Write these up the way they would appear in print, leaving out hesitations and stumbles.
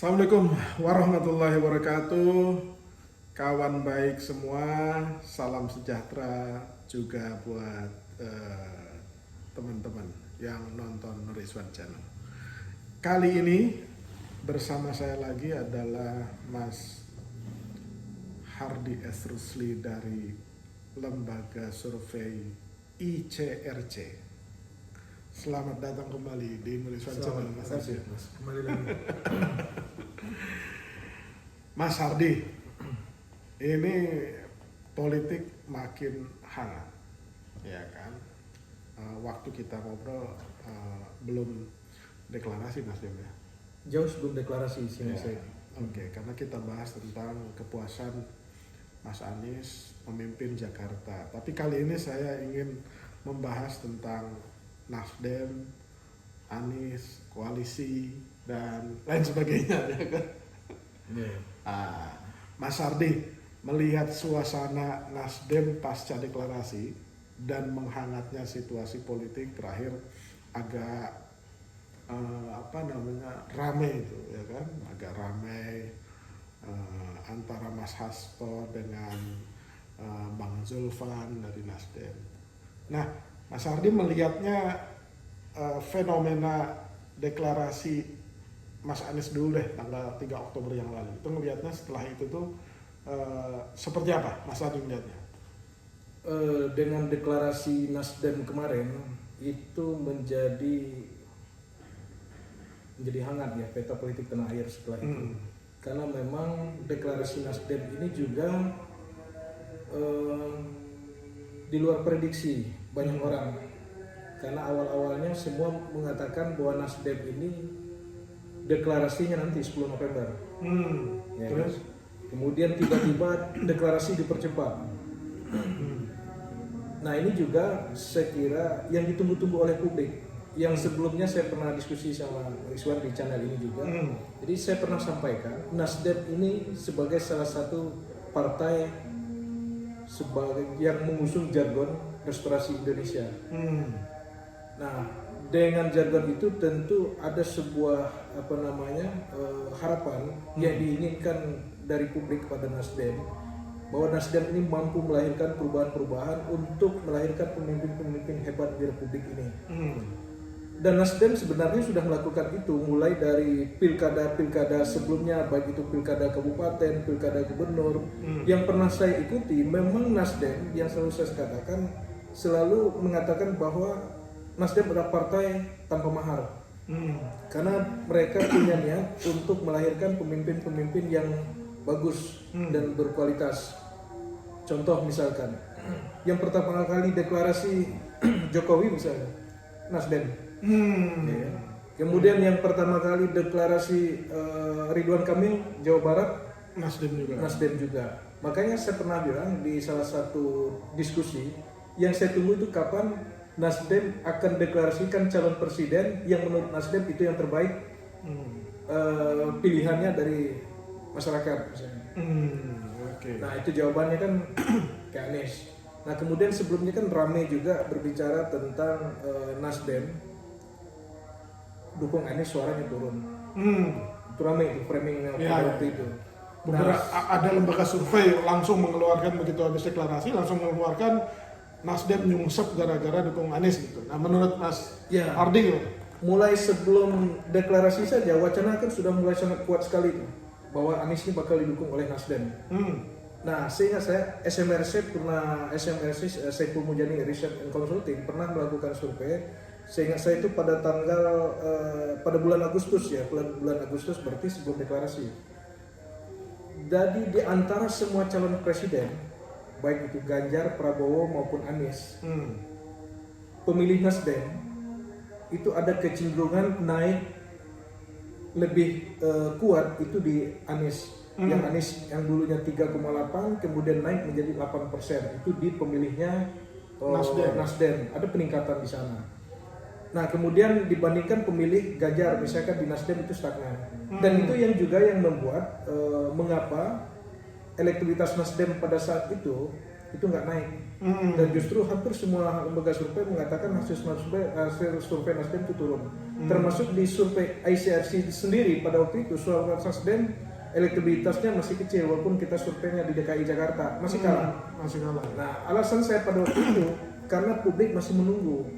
Assalamualaikum warahmatullahi wabarakatuh. Kawan baik semua, salam sejahtera juga buat teman-teman yang nonton Nuriswan Channel. Kali ini bersama saya lagi adalah Mas Hardy S. Rusli dari Lembaga Survei ICRC. Selamat datang kembali di Nuriswan Channel, Mas Hardy. Kembali lagi. Mas Hardy, ini politik makin hangat, ya kan? Waktu kita ngobrol belum deklarasi Nasdem ya. Jauh sebelum deklarasi sini Ya, saya. Oke, karena kita bahas tentang kepuasan Mas Anies memimpin Jakarta. Tapi kali ini saya ingin membahas tentang Nasdem, Anies, koalisi dan lain sebagainya, ya kan? Mas Hardy, melihat suasana Nasdem pasca deklarasi dan menghangatnya situasi politik terakhir agak ramai itu, ya kan? Agak ramai antara Mas Hasto dengan Bang Zulfan dari Nasdem. Nah, Mas Hardy melihatnya fenomena deklarasi Mas Anies dulu deh tanggal 3 Oktober yang lalu. Itu melihatnya setelah itu tuh seperti apa Mas Hardy melihatnya? Dengan deklarasi Nasdem kemarin itu menjadi hangat ya peta politik tanah air setelah itu. Karena memang deklarasi Nasdem ini juga di luar prediksi banyak orang. Karena awal-awalnya semua mengatakan bahwa Nasdem ini deklarasinya nanti 10 November. Ya, Terus? Kemudian tiba-tiba deklarasi dipercepat. Nah, ini juga saya kira yang ditunggu-tunggu oleh publik. Yang sebelumnya saya pernah diskusi sama Rizwan di channel ini juga. Jadi saya pernah sampaikan Nasdem ini sebagai salah satu partai sebagai yang mengusung jargon restorasi Indonesia. Nah, dengan jargon itu tentu ada sebuah harapan yang diinginkan dari publik kepada Nasdem bahwa Nasdem ini mampu melahirkan perubahan-perubahan untuk melahirkan pemimpin-pemimpin hebat di Republik ini. Dan Nasdem sebenarnya sudah melakukan itu mulai dari pilkada-pilkada sebelumnya, baik itu pilkada kabupaten, pilkada gubernur. Yang pernah saya ikuti, memang Nasdem yang selalu saya katakan selalu mengatakan bahwa Nasdem adalah partai tanpa mahar. Karena mereka punya niat untuk melahirkan pemimpin-pemimpin yang bagus dan berkualitas. Contoh misalkan, yang pertama kali deklarasi Jokowi misalnya, Nasdem. Ya. Kemudian yang pertama kali deklarasi Ridwan Kamil Jawa Barat, Nasdem juga. Makanya saya pernah bilang di salah satu diskusi, yang saya tunggu itu kapan Nasdem akan deklarasikan calon presiden yang menurut Nasdem itu yang terbaik, pilihannya dari masyarakat misalnya. Nah, itu jawabannya kan ke Anies. Nah, kemudian sebelumnya kan ramai juga berbicara tentang Nasdem dukung Anies suaranya turun. Itu ramai itu framingnya waktu itu. Ada lembaga survei langsung mengeluarkan begitu habis deklarasi langsung mengeluarkan Nasdem nyungsep gara-gara dukung Anies gitu. Nah, menurut Mas Hardy, mulai sebelum deklarasi saja wacana kan sudah mulai sangat kuat sekali itu bahwa Anies ini bakal didukung oleh Nasdem. Nah, sehingga saya SMRC Saiful Mujani Research and Consulting pernah melakukan survei. Sehingga saya itu pada bulan Agustus berarti sebelum deklarasi. Jadi di antara semua calon presiden, baik itu Ganjar, Prabowo maupun Anies, pemilih Nasdem itu ada kecenderungan naik lebih kuat itu di Anies. Yang Anies yang dulunya 3,8 kemudian naik menjadi 8%. Itu di pemilihnya Nasdem. Ada peningkatan di sana. Nah, kemudian dibandingkan pemilih Ganjar misalkan di Nasdem itu stagnan. Dan itu yang juga yang membuat mengapa elektabilitas Nasdem pada saat itu itu nggak naik. Dan justru hampir semua lembaga survei mengatakan hasil survei Nasdem itu turun. Termasuk di survei ICRC sendiri pada waktu itu suara Nasdem elektabilitasnya masih kecil walaupun kita surveinya di DKI Jakarta masih kalah. Nah, alasan saya pada waktu itu karena publik masih menunggu.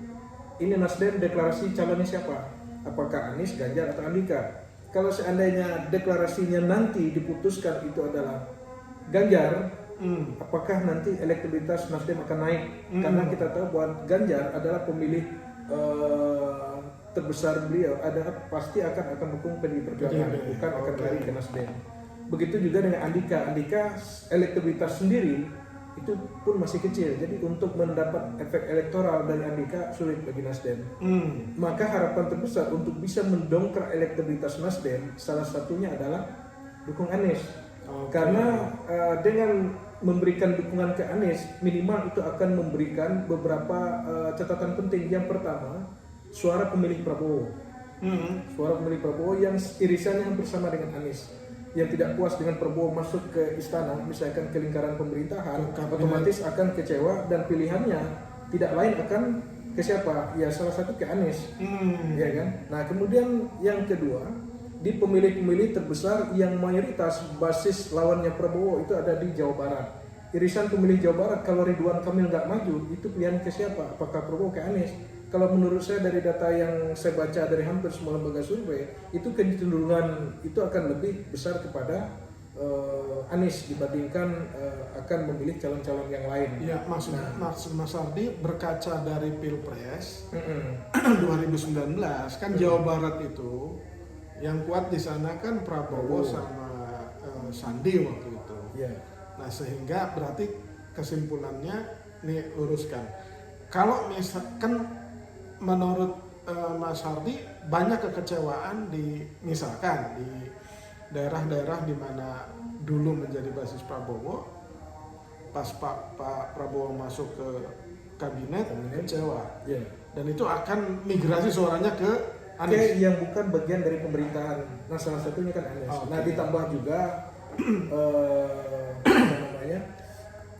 Ini Nasdem deklarasi calonnya siapa? Apakah Anies, Ganjar atau Andika? Kalau seandainya deklarasinya nanti diputuskan itu adalah Ganjar, apakah nanti elektabilitas Nasdem akan naik? Karena kita tahu bahwa Ganjar adalah pemilih terbesar beliau, pasti akan dukung PDI Perjuangan, bukan akan lari ke Nasdem. Begitu juga dengan Andika. Andika elektabilitas sendiri itu pun masih kecil, jadi untuk mendapat efek elektoral dari Andika sulit bagi Nasdem. Maka harapan terbesar untuk bisa mendongkrak elektabilitas Nasdem salah satunya adalah dukung Anies. Karena dengan memberikan dukungan ke Anies minimal itu akan memberikan beberapa catatan penting. Yang pertama, suara pemilih Prabowo. Suara pemilih Prabowo yang irisannya hampir sama dengan Anies, yang tidak puas dengan Prabowo masuk ke istana, misalkan ke lingkaran pemerintahan, otomatis akan kecewa dan pilihannya tidak lain akan ke siapa? Ya salah satu ke Anies, ya kan? Nah kemudian yang kedua, di pemilih-pemilih terbesar yang mayoritas basis lawannya Prabowo itu ada di Jawa Barat. Irisan pemilih Jawa Barat, kalau Ridwan Kamil nggak maju, itu pilihan ke siapa? Apakah Prabowo ke Anies? Kalau menurut saya dari data yang saya baca dari hampir semua lembaga survei, itu kecenderungan itu akan lebih besar kepada Anies dibandingkan akan memilih calon-calon yang lain. Ya, maksudnya Mas Ardi berkaca dari Pilpres 2019 kan Jawa Barat itu yang kuat di sana kan Prabowo sama Sandi waktu itu. Nah sehingga berarti kesimpulannya nih luruskan. Kalau misalkan menurut Mas Hardi banyak kekecewaan misalkan di daerah-daerah di mana dulu menjadi basis Prabowo, pas Pak Prabowo masuk ke kabinet kecewa, dan itu akan migrasi suaranya ke Anies yang bukan bagian dari pemerintahan. Nah salah satunya kan Anies. Nah ditambah juga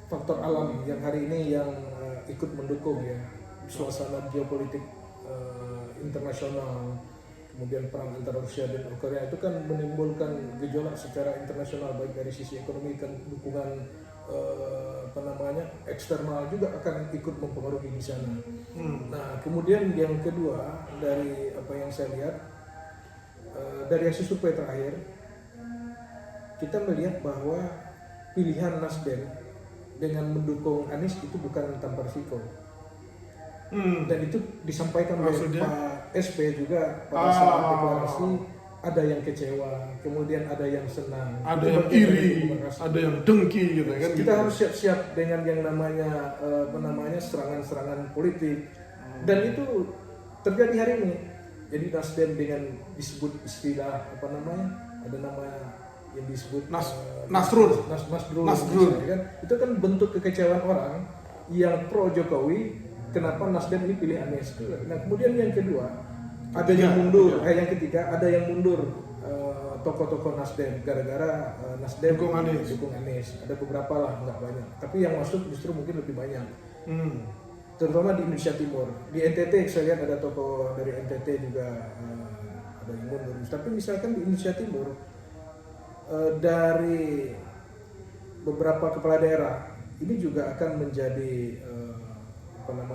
faktor alam yang hari ini yang ikut mendukung ya, suasana geopolitik internasional, kemudian perang antara Rusia dan Ukraina itu kan menimbulkan gejolak secara internasional, baik dari sisi ekonomi dan dukungan eksternal juga akan ikut mempengaruhi di sana. Nah kemudian yang kedua dari apa yang saya lihat dari hasil survei terakhir, kita melihat bahwa pilihan Nasdem dengan mendukung Anies itu bukan tanpa risiko. Dan itu disampaikan oleh Pak SP juga pada saat deklarasi. Ada yang kecewa, kemudian ada yang senang, ada yang iri, ada yang dengki gitu kan. Kita harus siap-siap dengan yang namanya serangan-serangan politik, dan itu terjadi hari ini. Jadi Nasdem dengan disebut istilah ada nama yang disebut Nasrul, kan? Itu kan bentuk kekecewaan orang yang pro Jokowi. Kenapa Nasdem ini pilih Anies? Nah kemudian yang kedua, yang ketiga ada yang mundur tokoh-tokoh Nasdem gara-gara Nasdem dukung Anies. Ada beberapa lah, nggak banyak. Tapi yang masuk justru mungkin lebih banyak. Terutama di Indonesia Timur. Di NTT saya lihat ada tokoh dari NTT juga ada yang mundur. Tapi misalkan di Indonesia Timur dari beberapa kepala daerah ini juga akan menjadi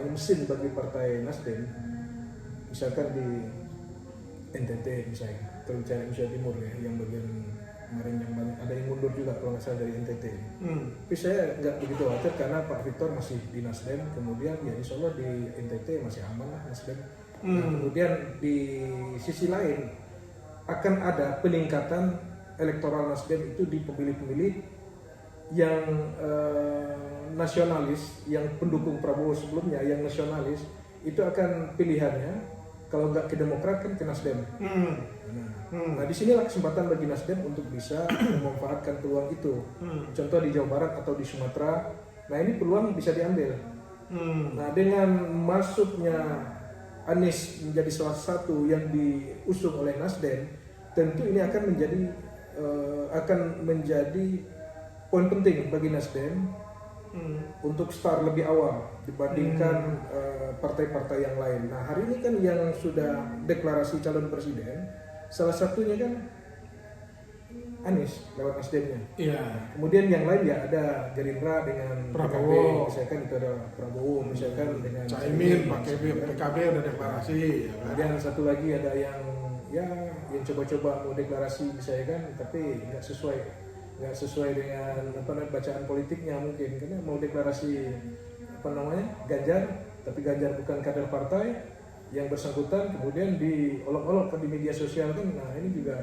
mesin bagi partai Nasdem. Misalkan di NTT misalnya, terbicara Indonesia Timur ya, yang bagian kemarin yang banyak ada yang mundur juga kalau nggak salah dari NTT. Tapi saya nggak begitu khawatir karena Pak Victor masih di Nasdem, kemudian ya insya Allah di NTT masih aman lah Nasdem. Nah, kemudian di sisi lain akan ada peningkatan elektoral Nasdem itu di pemilih-pemilih yang nasionalis, yang pendukung Prabowo sebelumnya, yang nasionalis itu akan pilihannya kalau nggak ke Demokrat kan ke Nasdem. Nah disinilah kesempatan bagi Nasdem untuk bisa memanfaatkan peluang itu. Contoh di Jawa Barat atau di Sumatera, nah ini peluang bisa diambil. Nah dengan masuknya Anies menjadi salah satu yang diusung oleh Nasdem, tentu ini akan menjadi poin penting bagi Nasdem untuk start lebih awal dibandingkan partai-partai yang lain. Nah hari ini kan yang sudah deklarasi calon presiden, salah satunya kan Anies lewat Nasdemnya. Iya. Kemudian yang lain ya ada Gerindra dengan Prabowo. PKB, misalkan itu ada Prabowo, misalkan dengan Caimin, PKB udah deklarasi. Ya kan? Kemudian satu lagi ada yang yang coba-coba mau deklarasi misalnya kan, tapi nggak sesuai dengan bacaan politiknya mungkin, karena mau deklarasi Ganjar, tapi Ganjar bukan kader partai yang bersangkutan, kemudian diolok-olok kan di media sosial kan. Nah ini juga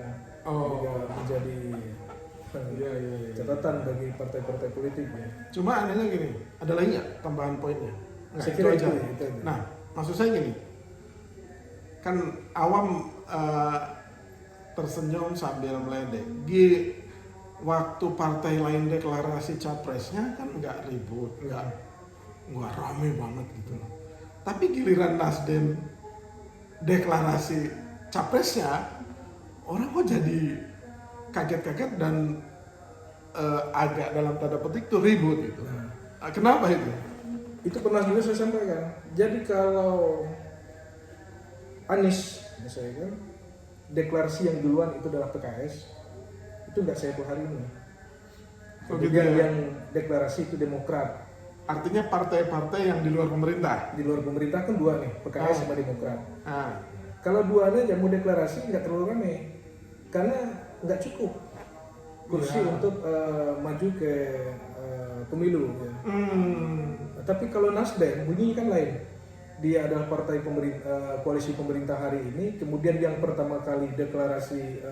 menjadi catatan bagi partai-partai politik ya. Cuma anehnya gini, ada lagi nggak tambahan poinnya? Saya kira itu aja. Itu. Nah, maksud saya gini, kan awam tersenyum sambil meledek. Di waktu partai lain deklarasi capresnya kan nggak ribut, nggak rame banget gitu loh. Tapi giliran Nasdem deklarasi capresnya, orang kok jadi kaget-kaget dan agak dalam tanda petik tuh ribut gitu. Kenapa itu? Itu pernah juga saya sampaikan. Jadi kalau Anies misalnya kan deklarasi yang duluan itu adalah PKS, itu nggak saya hari ini. Kemudian yang deklarasi itu Demokrat. Artinya partai-partai yang di luar pemerintah. Di luar pemerintah kan dua nih, PKS sama Demokrat. Ah. Kalau duanya yang mau deklarasi nggak terlalu ramai, karena nggak cukup kursi untuk maju ke pemilu. Ya. Tapi kalau Nasdem bunyinya kan lain. Dia adalah partai koalisi pemerintah hari ini. Kemudian yang pertama kali deklarasi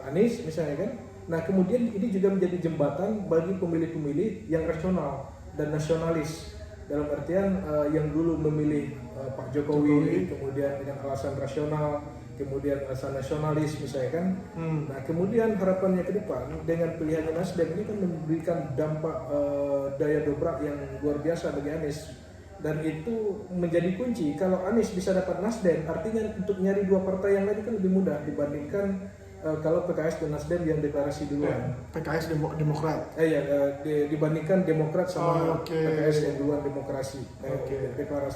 Anies misalnya kan. Nah kemudian ini juga menjadi jembatan bagi pemilih-pemilih yang rasional dan nasionalis. Dalam artian yang dulu memilih Pak Jokowi, kemudian dengan alasan rasional, kemudian alasan nasionalis misalnya kan. Nah kemudian harapannya ke depan dengan pilihannya Nasdem ini kan memberikan dampak daya dobrak yang luar biasa bagi Anies. Dan itu menjadi kunci. Kalau Anies bisa dapat Nasdem, artinya untuk nyari dua partai yang lain kan lebih mudah dibandingkan kalau PKS dan Nasdem yang deklarasi duluan. PKS Demokrat. Dibandingkan Demokrat sama PKS yang duluan deklarasi.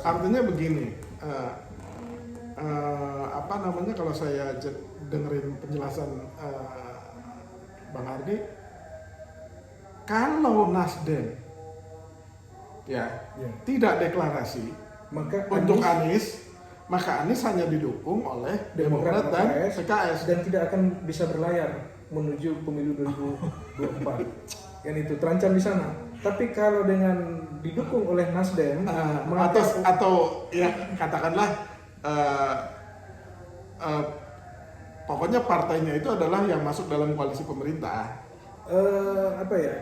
Artinya begini, kalau saya dengerin penjelasan Bang Ardi, kalau Nasdem tidak deklarasi maka untuk Anies, maka Anies hanya didukung oleh Demokrat dan PKS dan tidak akan bisa berlayar menuju pemilu 2024. Yang itu terancam di sana. Tapi kalau dengan didukung oleh Nasdem, atau ya katakanlah pokoknya partainya itu adalah yang masuk dalam koalisi pemerintah.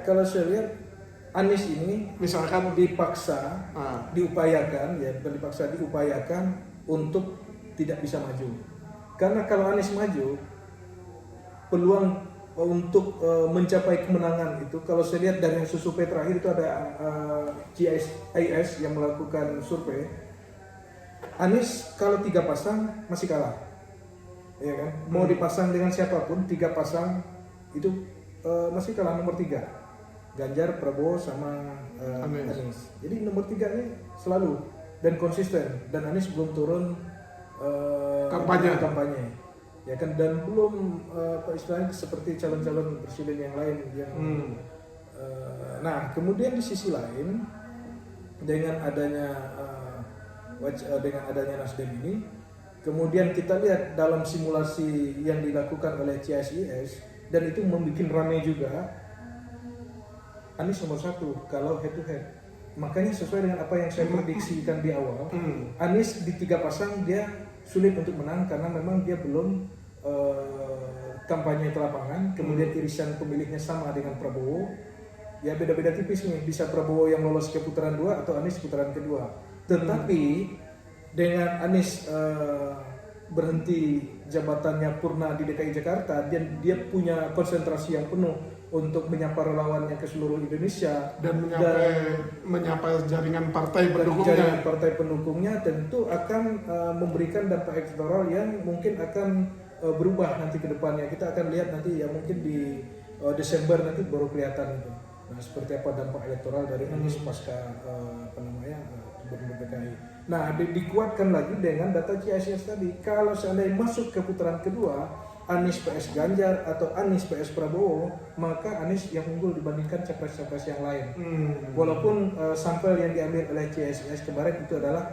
Kalau saya lihat Anies ini misalkan diupayakan untuk tidak bisa maju. Karena kalau Anies maju, peluang untuk mencapai kemenangan itu, kalau saya lihat dari hasil survei terakhir itu ada CIS yang melakukan survei, Anies kalau 3 pasang masih kalah, ya kan? Mau dipasang dengan siapapun, 3 pasang itu masih kalah nomor 3. Ganjar, Prabowo sama Anies. Jadi nomor 3 ini selalu dan konsisten, dan Anies belum turun kampanye, ya kan, dan belum istilahnya seperti calon-calon presiden yang lain yang nah kemudian di sisi lain dengan adanya Nasdem ini, kemudian kita lihat dalam simulasi yang dilakukan oleh CIS dan itu membuat ramai juga, Anies nomor 1 kalau head to head. Makanya sesuai dengan apa yang saya prediksikan di awal, Anies di 3 pasang dia sulit untuk menang karena memang dia belum kampanye ke lapangan. Kemudian irisan pemilihnya sama dengan Prabowo, ya beda-beda tipis nih, bisa Prabowo yang lolos ke putaran 2 atau Anies putaran kedua. Tetapi dengan Anies berhenti jabatannya purna di DKI Jakarta, dia punya konsentrasi yang penuh untuk menyapa relawannya ke seluruh Indonesia dan menyapa jaringan partai pendukungnya, tentu akan memberikan dampak elektoral yang mungkin akan berubah nanti ke depannya. Kita akan lihat nanti ya, mungkin di Desember nanti baru kelihatan itu. Nah, seperti apa dampak elektoral dari Anies pasca Gubernur DKI. Nah, dikuatkan lagi dengan data CIS tadi. Kalau seandainya masuk ke putaran kedua, Anies PS Ganjar atau Anies PS Prabowo, maka Anies yang unggul dibandingkan capres-capres yang lain. Walaupun sampel yang diambil oleh CIS kemarin itu adalah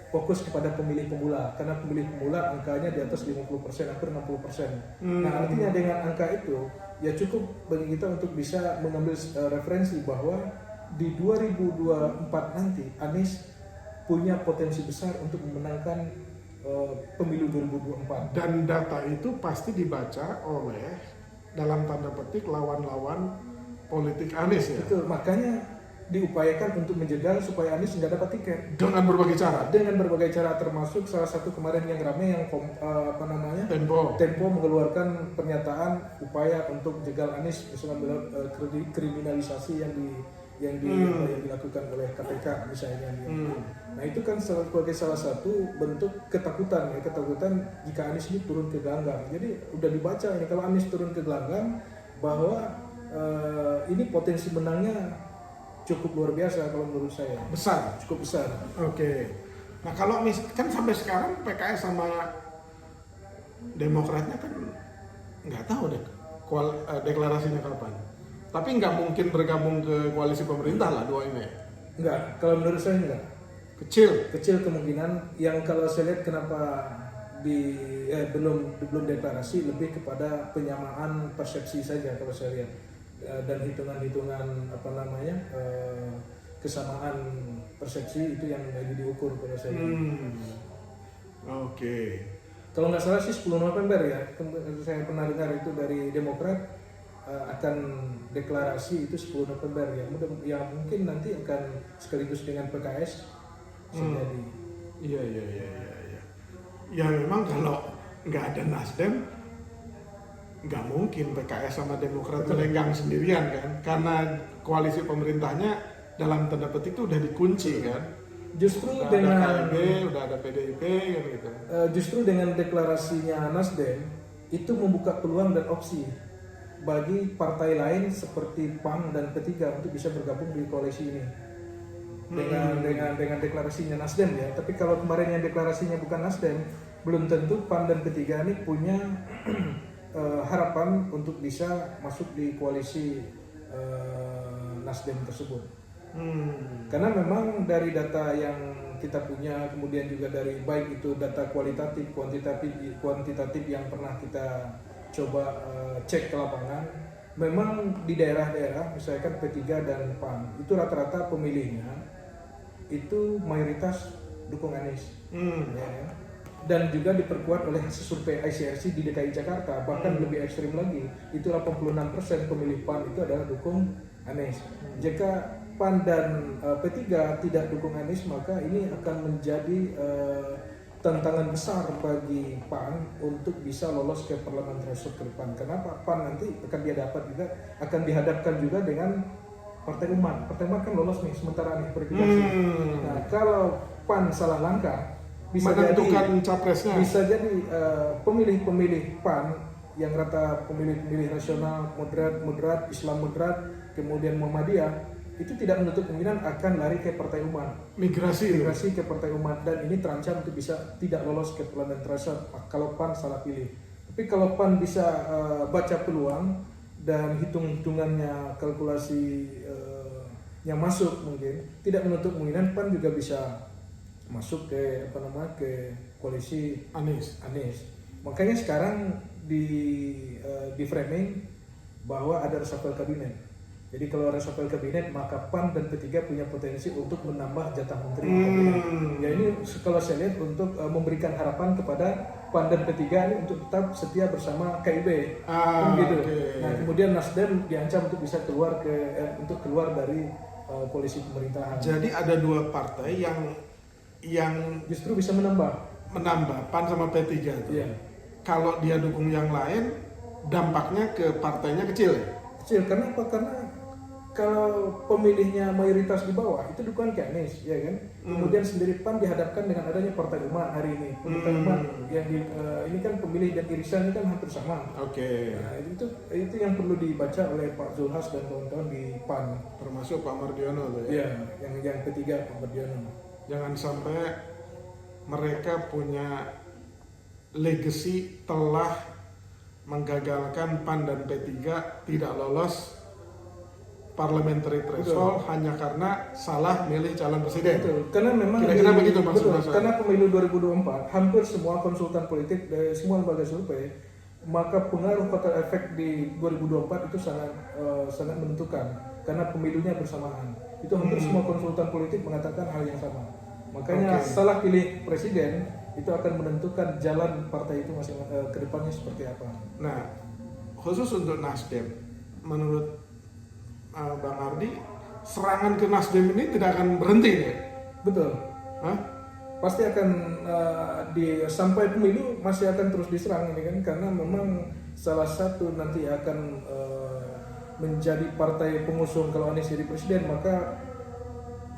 fokus kepada pemilih pemula, karena pemilih pemula angkanya di atas 50%, hampir 60%. Nah, artinya dengan angka itu ya cukup bagi kita untuk bisa mengambil referensi bahwa di 2024 nanti Anies punya potensi besar untuk memenangkan pemilu 2024. Dan data itu pasti dibaca oleh dalam tanda petik lawan-lawan politik Anies ya. Itu makanya diupayakan untuk menjegal supaya Anies nggak dapat tiket Dengan berbagai cara. dengan berbagai cara, termasuk salah satu kemarin yang ramai yang Tempo mengeluarkan pernyataan upaya untuk jegal Anies misalnya kriminalisasi yang dilakukan oleh KPK misalnya. Nah, itu kan sebagai salah satu bentuk ketakutan jika Anies ini turun ke gelanggang. Jadi udah dibaca ini kalau Anies turun ke gelanggang bahwa ini potensi menangnya cukup luar biasa kalau menurut saya. Besar. Cukup besar. Oke. Nah, kalau kan sampai sekarang PKS sama Demokratnya kan nggak tahu deh deklarasinya kapan. Tapi nggak mungkin bergabung ke koalisi pemerintah lah dua ini. Enggak, kalau menurut saya enggak. Kecil kemungkinan. Yang kalau saya lihat kenapa belum deklarasi, lebih kepada penyamaan persepsi saja kalau saya lihat. Dan hitungan-hitungan kesamaan persepsi itu yang lagi diukur kalau saya lihat. Oke. Kalau nggak salah sih 10 November ya, saya pernah dengar itu dari Demokrat akan deklarasi itu 10 November ya. Ya mungkin nanti akan sekaligus dengan PKS terjadi. Iya. Ya memang kalau nggak ada Nasdem, nggak mungkin PKS sama Demokrat melenggang sendirian kan, karena koalisi pemerintahnya dalam tanda petik itu udah dikunci kan. Justru udah dengan ada KLB, udah ada PDIP kan gitu. Justru dengan deklarasinya Nasdem itu membuka peluang dan opsi bagi partai lain seperti PAN dan P3 untuk bisa bergabung di koalisi ini. Dengan deklarasinya Nasdem ya. Tapi kalau kemarin yang deklarasinya bukan Nasdem, belum tentu PAN dan P3 ini punya harapan untuk bisa masuk di koalisi Nasdem tersebut. Karena memang dari data yang kita punya, kemudian juga dari baik itu data kualitatif, kuantitatif yang pernah kita coba cek ke lapangan, memang di daerah-daerah misalkan P3 dan PAN itu rata-rata pemilihnya itu mayoritas dukung Anies. Ya. Dan juga diperkuat oleh hasil survei ICRC di DKI Jakarta, bahkan lebih ekstrim lagi, itu 86% pemilih PAN itu adalah dukung Anies. Jika PAN dan P3 tidak dukung Anies, maka ini akan menjadi tantangan besar bagi PAN untuk bisa lolos ke parlemen threshold ke depan. Kenapa? PAN nanti akan dihadapkan juga dengan Partai Umat. Partai Umat kan lolos nih sementara nih verifikasi. Nah, kalau PAN salah langkah, bisa jadi pemilih-pemilih PAN yang rata pemilih-pemilih nasional, moderat, Islam moderat, kemudian Muhammadiyah, itu tidak menutup kemungkinan akan lari ke Partai Umat, migrasi ke Partai Umat, dan ini terancam untuk bisa tidak lolos ke parlemen threshold kalau PAN salah pilih. Tapi kalau PAN bisa baca peluang dan hitung-hitungannya, kalkulasi yang masuk, mungkin tidak menutup kemungkinan PAN juga bisa masuk ke koalisi Anies. Makanya sekarang di framing bahwa ada reshuffle kabinet. Jadi kalau reshuffle kabinet, maka PAN dan P3 punya potensi untuk menambah jatah menteri kabinet. Ya ini kalau saya lihat untuk memberikan harapan kepada PAN dan P3 ini untuk tetap setia bersama KIB. Gitu. Okay. Nah, kemudian Nasdem diancam untuk bisa keluar dari koalisi pemerintahan. Jadi ada dua partai yang justru bisa menambah PAN sama P3 itu. Iya. Kalau dia dukung yang lain, dampaknya ke partainya kecil. Karena apa? Karena kalau pemilihnya mayoritas di bawah itu dukungan ke Anies, ya kan? Kemudian sendiri PAN dihadapkan dengan adanya Partai Umat hari ini. Partai Umat yang ini kan pemilih dan irisannya kan hampir sama. Oke. Nah, itu yang perlu dibaca oleh Pak Zulhas dan kawan-kawan di PAN. Termasuk Pak Mardiono tuh ya. Ya, yang ketiga Pak Mardiono. Jangan sampai mereka punya legacy telah menggagalkan PAN dan P3 tidak lolos parliamentary threshold hanya karena salah milih calon presiden. Betul. Karena memang kira-kira begitu maksudnya. Betul. Karena pemilu 2024 hampir semua konsultan politik dari semua lembaga survei, maka pengaruh kotel efek di 2024 itu sangat menentukan karena pemilunya bersamaan. Itu hampir semua konsultan politik mengatakan hal yang sama. Makanya salah pilih presiden itu akan menentukan jalan partai itu masing ke depannya seperti apa. Nah, khusus untuk Nasdem, menurut Bang Ardi, serangan ke Nasdem ini tidak akan berhenti ya? Betul. Hah? Pasti akan sampai pemilu masih akan terus diserang ini kan, karena memang salah satu nanti akan menjadi partai pengusung kalau Anies jadi presiden, maka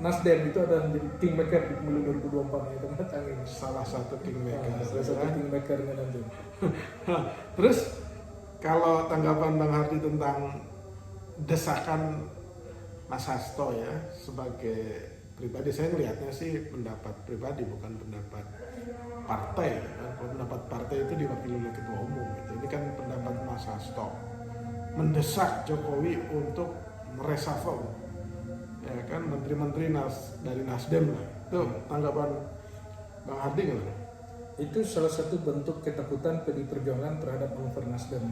Nasdem itu adalah menjadi kingmaker di pemilu 2024 yang akan datang ini. Salah satu kingmaker. Salah satu kingmakernya nanti. Terus kalau tanggapan Bang Hardi tentang desakan Mas Hasto ya, sebagai pribadi saya melihatnya sih pendapat pribadi bukan pendapat partai ya. Kalau pendapat partai itu diwakili oleh ketua umum gitu. Ini kan pendapat Mas Hasto mendesak Jokowi untuk mereshuffle ya kan menteri-menteri dari Nasdem lah. Itu tanggapan Bang Hardi gimana? Itu salah satu bentuk ketakutan PDI Perjuangan terhadap manuver Nasdem.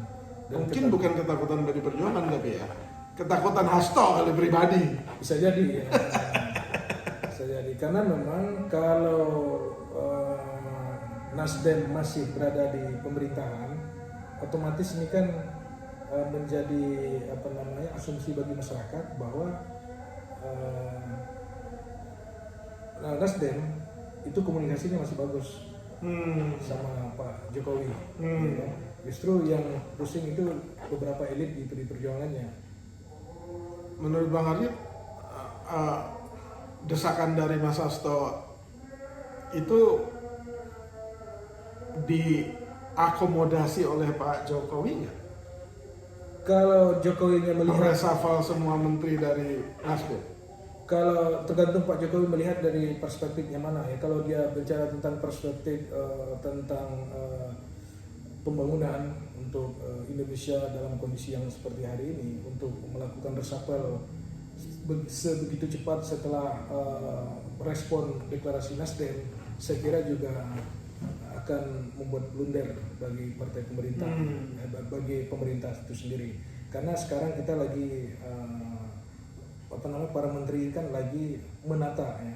Mungkin bukan ketakutan PDI Perjuangan tapi ya ketakutan Hasto kali pribadi. Bisa jadi ya. Bisa jadi karena memang kalau Nasdem masih berada di pemerintahan, otomatis ini kan menjadi asumsi bagi masyarakat bahwa Nasdem itu komunikasinya masih bagus sama Pak Jokowi. Ya. Justru yang pusing itu beberapa elit di PDI Perjuangannya. Menurut Bang Ardi, desakan dari Mas Hasto itu diakomodasi oleh Pak Jokowi nggak? Kalau Jokowinya melihat mereshuffle semua menteri dari Nasdem. Kalau tergantung Pak Jokowi melihat dari perspektifnya mana ya. Kalau dia bicara tentang perspektif tentang pembangunan untuk Indonesia dalam kondisi yang seperti hari ini, untuk melakukan reshuffle sebegitu cepat setelah respon deklarasi Nasdem, saya kira juga akan membuat blunder bagi partai pemerintah, bagi pemerintah itu sendiri. Karena sekarang kita lagi para menteri kan lagi menata ya